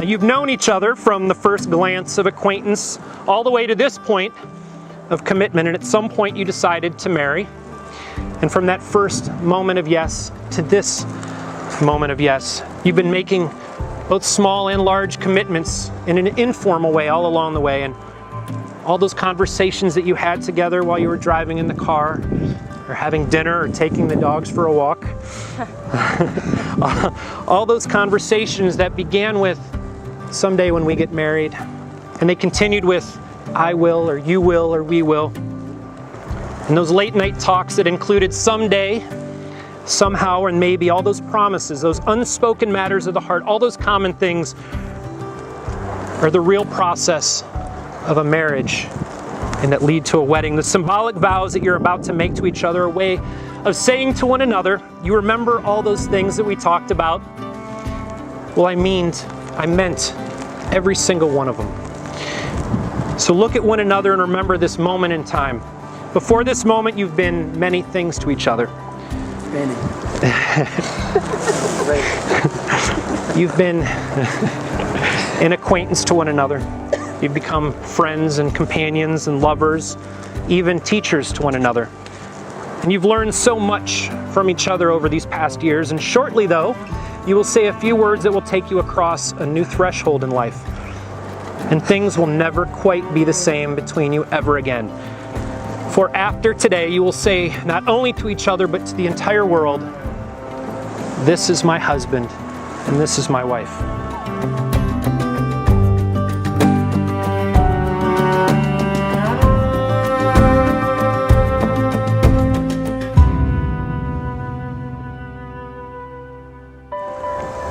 You've known each other from the first glance of acquaintance all the way to this point of commitment, and at some point you decided to marry. And from that first moment of yes to this moment of yes, you've been making both small and large commitments in an informal way all along the way. And all those conversations that you had together while you were driving in the car, or having dinner, or taking the dogs for a walk. All those conversations that began with, someday when we get married, and they continued with, I will, or you will, or we will. And those late night talks that included someday, somehow, and maybe, all those promises, those unspoken matters of the heart, all those common things are the real process of a marriage and that lead to a wedding. The symbolic vows that you're about to make to each other, a way of saying to one another, you remember all those things that we talked about? Well, I meant every single one of them. So look at one another and remember this moment in time. Before this moment, you've been many things to each other. Many. You've been an acquaintance to one another. You've become friends and companions and lovers, even teachers to one another. And you've learned so much from each other over these past years. And shortly, though, you will say a few words that will take you across a new threshold in life. And things will never quite be the same between you ever again. For after today, you will say not only to each other, but to the entire world, this is my husband and this is my wife.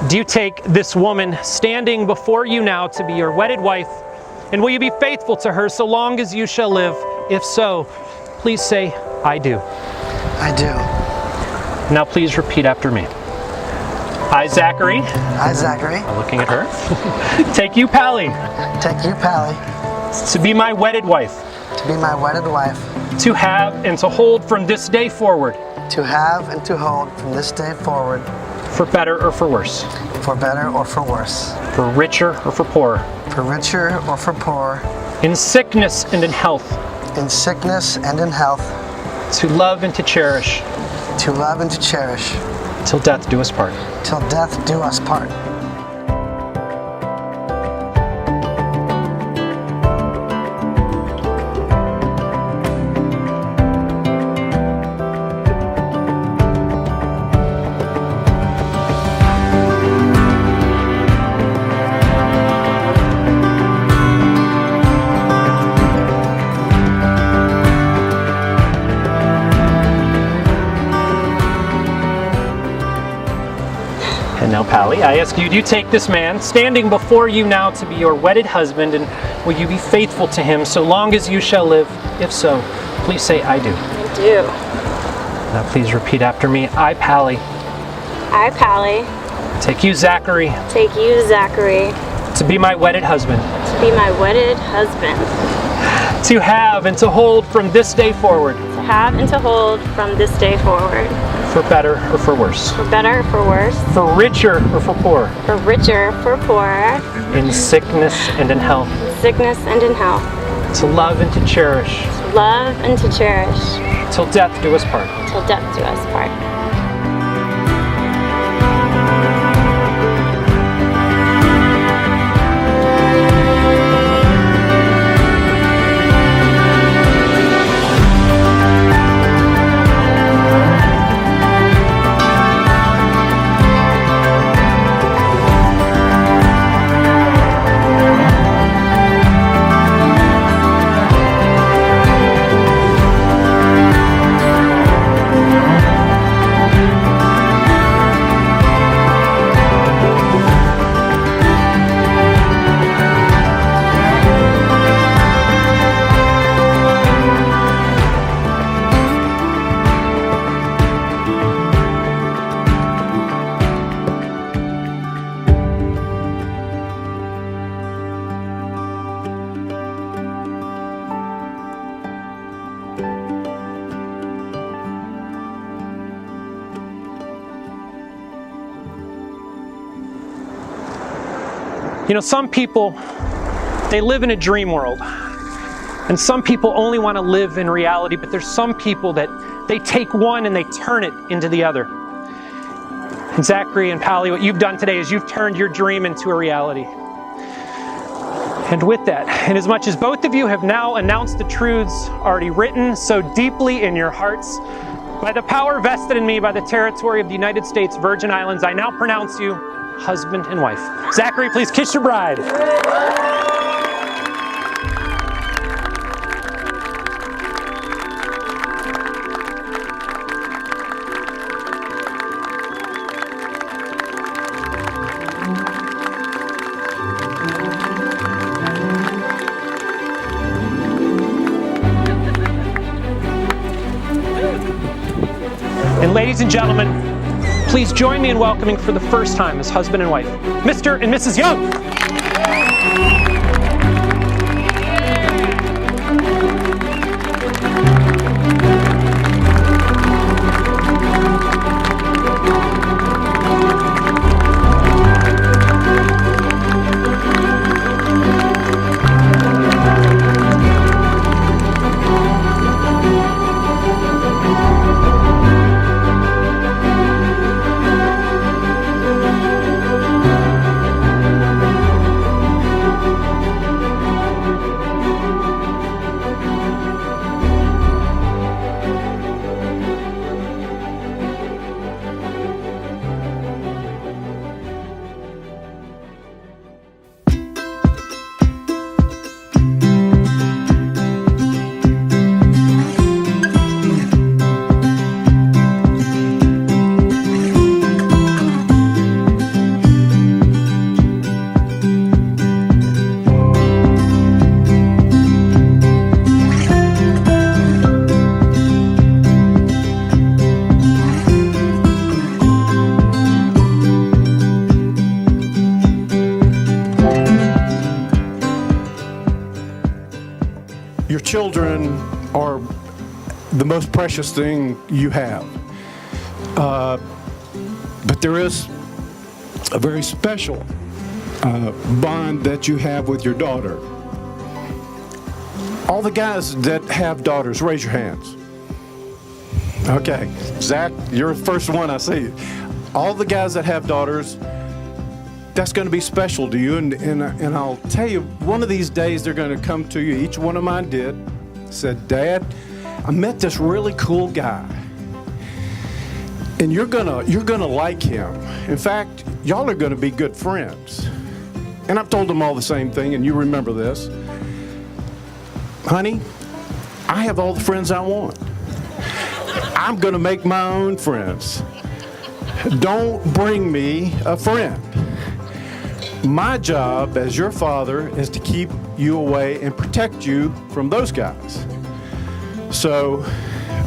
Do you take this woman standing before you now to be your wedded wife, and will you be faithful to her so long as you shall live? If so, please say, I do. I do. Now please repeat after me. I, Zachary. I, Zachary. I'm looking at her. Take you, Pallie. Take you, Pallie. To be my wedded wife. To be my wedded wife. To have and to hold from this day forward. To have and to hold from this day forward. For better or for worse. For better or for worse. For richer or for poorer. For richer or for poorer. In sickness and in health. In sickness and in health. To love and to cherish. To love and to cherish. Till death do us part. Till death do us part. And now, Pallie, I ask you, do you take this man standing before you now to be your wedded husband, and will you be faithful to him so long as you shall live? If so, please say, I do. I do. Now please repeat after me. I, Pallie. I, Pallie. Take you, Zachary. Take you, Zachary. To be my wedded husband. To be my wedded husband. To have and to hold from this day forward. To have and to hold from this day forward. For better or for worse. For better or for worse. For richer or for poorer. For richer, for poorer. In sickness and in health. In sickness and in health. To love and to cherish. To love and to cherish. Till death do us part. Till death do us part. You know, some people, they live in a dream world. And some people only want to live in reality, but there's some people that they take one and they turn it into the other. And Zachary and Pallie, what you've done today is you've turned your dream into a reality. And with that, and as much as both of you have now announced the truths already written so deeply in your hearts, by the power vested in me by the territory of the United States Virgin Islands, I now pronounce you husband and wife. Zachary, please kiss your bride. And ladies and gentlemen, please join me in welcoming for the first time as husband and wife, Mr. and Mrs. Young. Your children are the most precious thing you have. But there is a very special bond that you have with your daughter. All the guys that have daughters, raise your hands. Okay, Zach, you're the first one I see. All the guys that have daughters, that's going to be special to you, and I'll tell you, one of these days they're going to come to you. Each one of mine did. Said, Dad, I met this really cool guy, and you're gonna like him. In fact, y'all are going to be good friends. And I've told them all the same thing, and you remember this. Honey, I have all the friends I want. I'm going to make my own friends. Don't bring me a friend. My job as your father is to keep you away and protect you from those guys. So,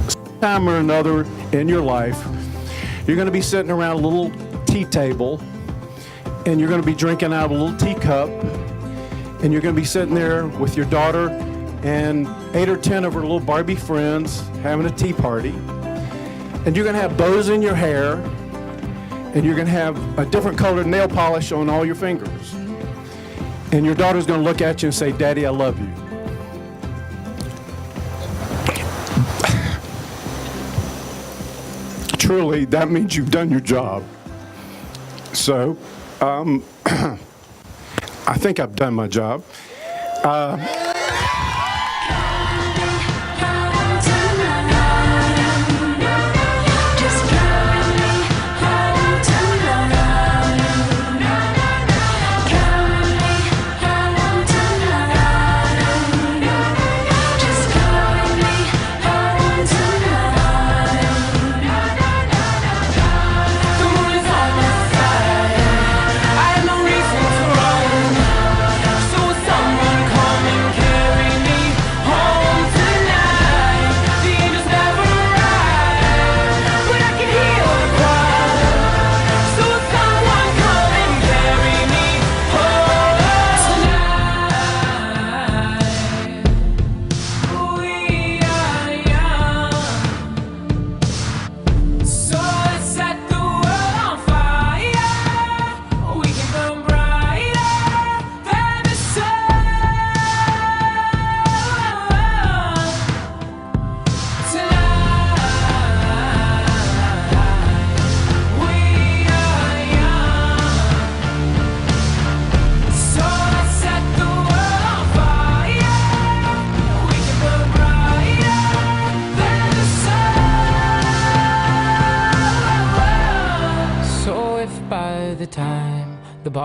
sometime or another in your life, you're going to be sitting around a little tea table, and you're going to be drinking out of a little teacup, and you're going to be sitting there with your daughter and 8 or 10 of her little Barbie friends having a tea party, and you're going to have bows in your hair, and you're going to have a different colored nail polish on all your fingers. And your daughter's going to look at you and say, Daddy, I love you. Truly, that means you've done your job. So, I think I've done my job. So someone come and kill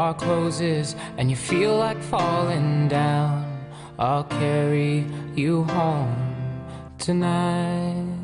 bar closes and you feel like falling down, I'll carry you home tonight.